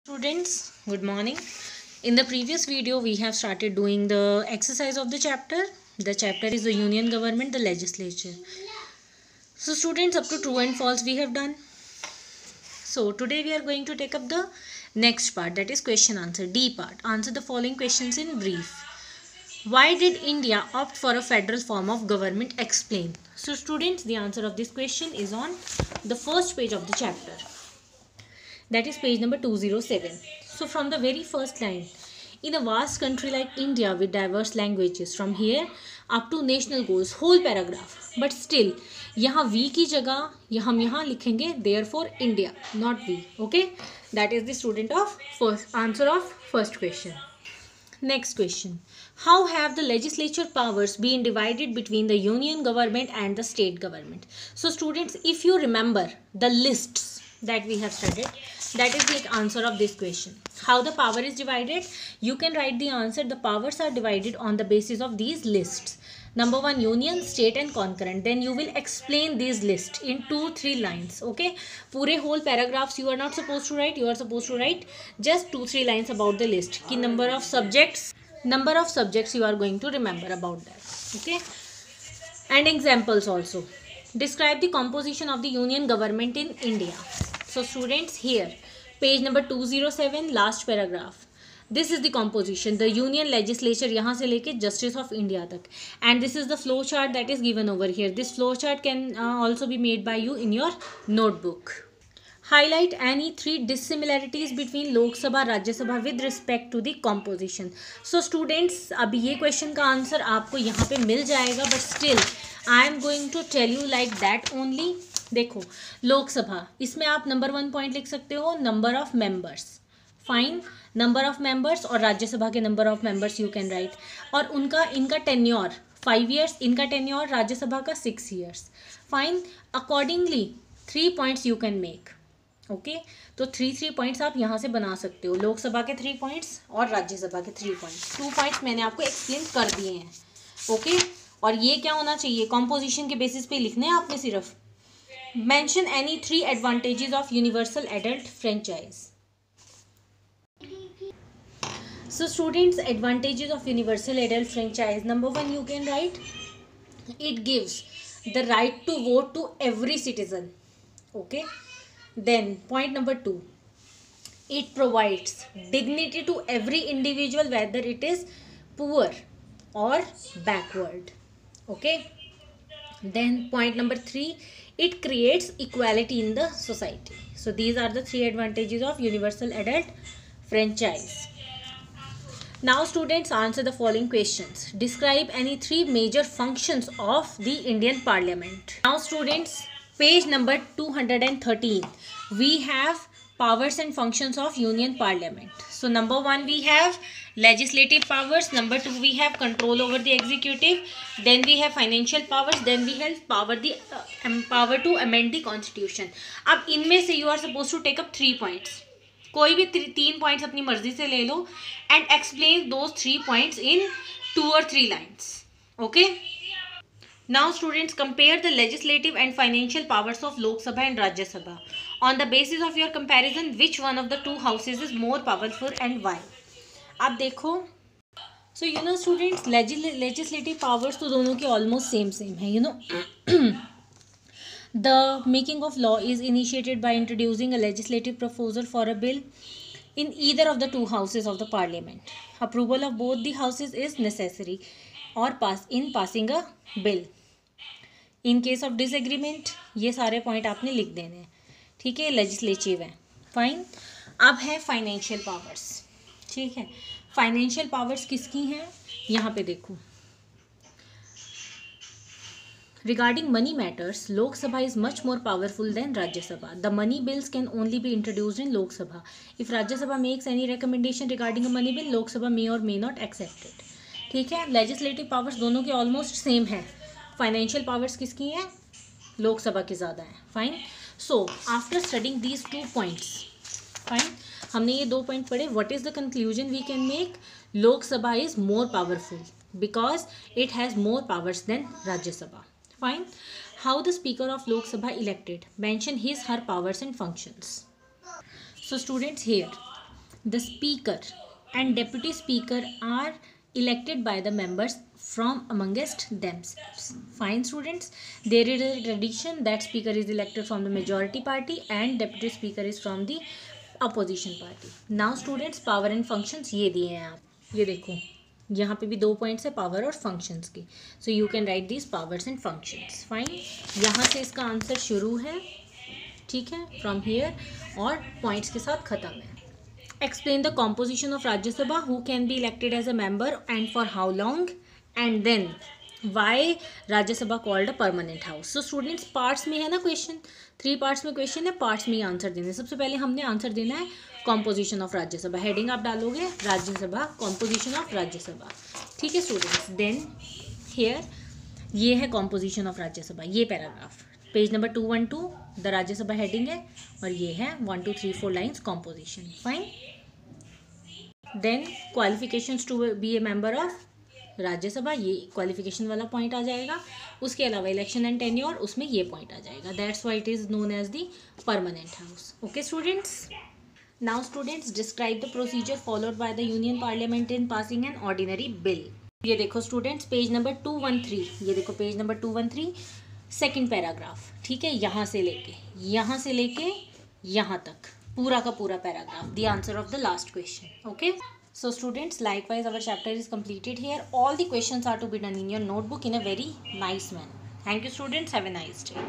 Students, good morning. In the previous video, we have started doing the exercise of the chapter. The chapter is the Union Government, the Legislature. So students, up to true and false we have done. So today we are going to take up the next part, that is question answer, D part. Answer the following questions in brief. Why did India opt for a federal form of government? Explain. So students, the answer of this question is on the first page of the chapter. That is page number 207. So from the very first line, in a vast country like India with diverse languages, from here up to national goals, whole paragraph. But still, यहाँ V की जगह हम यहाँ लिखेंगे therefore India, not V. Okay, that is the student of first answer of first question. Next question. How have the legislature powers been divided between the union government and the state government? So students, if you remember the lists that we have studied, that is the answer of this question. How the power is divided? You can write the answer. The powers are divided on the basis of these lists. Number 1, union, state and concurrent. Then you will explain these lists in 2-3 lines. Okay, पूरे whole paragraphs you are not supposed to write. You are supposed to write just 2-3 lines about the list. Ki number of subjects you are going to remember about that. Okay, and examples also. Describe the composition of the union government in India. So students, here page number 207, last paragraph. This is the composition, the union legislature यहाँ से लेके justice of India तक, and this is the flow chart that is given over here. This flow chart can also be made by you in your notebook. Highlight any 3 dissimilarities between Lok Sabha Rajya Sabha with respect to the composition. So students, अभी ये question का answer आपको यहाँ पे मिल जाएगा, but still I am going to tell you like that only. देखो, लोकसभा, इसमें आप नंबर 1 पॉइंट लिख सकते हो, number of members. Fine, number of members, और राज्यसभा के number of members you can write, और इनका टेन्योर 5 ईयर्स, इनका टेन्योर राज्यसभा का 6 years. Fine, accordingly 3 points you can make. Okay, तो 3 पॉइंट्स आप यहाँ से बना सकते हो. लोकसभा के 3 पॉइंट्स और राज्यसभा के 3 पॉइंट्स. 2 पॉइंट्स मैंने आपको एक्सप्लेन कर दिए हैं. ओके, और ये क्या होना चाहिए, कॉम्पोजिशन के बेसिस पे लिखने हैं आपने सिर्फ. Mention any 3 advantages of universal adult franchise. So students, advantages of universal adult franchise. Number 1, you can write, it gives the right to vote to every citizen. Okay. Then point number 2, it provides dignity to every individual, whether it is poor or backward. Okay. Then point number 3, it creates equality in the society. So these are the 3 advantages of universal adult franchise. Now students, answer the following questions. Describe any 3 major functions of the Indian Parliament. Now students, page number 213, we have powers and functions of Union Parliament. So number 1, we have legislative powers. Number 2, we have control over the executive. Then we have financial powers. Then we have power to amend the constitution. अब इनमें से you are supposed to take up 3 points. कोई भी 3 points अपनी मर्जी से ले लो and explain those 3 points in 2 or 3 lines. Okay. Now students, compare the legislative and financial powers of Lok Sabha and Rajya Sabha. On the basis of your comparison, which one of the 2 houses is more powerful and why? आप देखो, so you know students, legislative powers तो दोनों के almost same है. You know, the making of law is initiated by introducing a legislative proposal for a bill in either of the 2 houses of the parliament. Approval of both the houses is necessary or passing a bill. In case of disagreement, ये सारे point आपने लिख देने हैं. ठीक है, legislative है. Fine, अब है फाइनेंशियल पावर्स. ठीक है, फाइनेंशियल पावर्स किसकी हैं, यहाँ पे देखो. Regarding money matters, Lok Sabha is much more powerful than Rajya Sabha. The money bills can only be introduced in Lok Sabha. If Rajya Sabha makes any recommendation regarding a money bill, Lok Sabha may or may not accept it. ठीक है, legislative powers दोनों के almost same है. Financial powers किसकी हैं, लोक सभा की ज़्यादा है. Fine, so after studying these 2 points, fine, हमने ये 2 पॉइंट पढ़े. What is the conclusion we can make, Lok Sabha is more powerful because it has more powers than Rajya Sabha. Fine, how the speaker of Lok Sabha elected, mention his her powers and functions. So students, here the speaker and deputy speaker are elected by the members from amongst themselves. Fine, students. There is a tradition that speaker is elected from the majority party and deputy speaker is from the opposition party. Now students, power and functions ये दिए हैं आप, ये देखो यहाँ पे भी 2 points है पावर और फंक्शंस की. So you can write this powers and functions. Fine, यहाँ से इसका आंसर शुरू है, ठीक है, फ्रॉम हियर, और पॉइंट्स के साथ ख़त्म है. Explain the composition of Rajya Sabha, who can be elected as a member and for how long, and then why Rajya Sabha called a permanent house. So students, parts में है ना क्वेश्चन, 3 पार्ट्स में क्वेश्चन है, पार्ट्स में ही आंसर देने. सबसे पहले हमने आंसर देना है कॉम्पोजिशन ऑफ राज्यसभा. हेडिंग आप डालोगे राज्यसभा, कॉम्पोजिशन ऑफ राज्यसभा, ठीक है स्टूडेंट्स. देन हियर ये है कॉम्पोजिशन ऑफ राज्यसभा, ये paragraph page number 212 the Rajya Sabha heading है, और ये है 1 2 3 4 lines composition. Fine. Then qualifications to be a member of Rajya Sabha, ये क्वालिफिकेशन वाला पॉइंट आ जाएगा. उसके अलावा इलेक्शन एंड टेन्योर, उसमें ये पॉइंट आ जाएगा. That's why it is known as the permanent house. Okay students. Now students, describe the procedure followed by the union parliament in passing an ordinary bill. ये देखो स्टूडेंट्स, पेज नंबर 213, ये देखो page number 213, second paragraph, ठीक है, यहाँ से लेके यहाँ तक पूरा का पूरा paragraph, the answer of the last question. Okay. So students, likewise our chapter is completed here. All the questions are to be done in your notebook in a very nice manner. Thank you students. Have a nice day.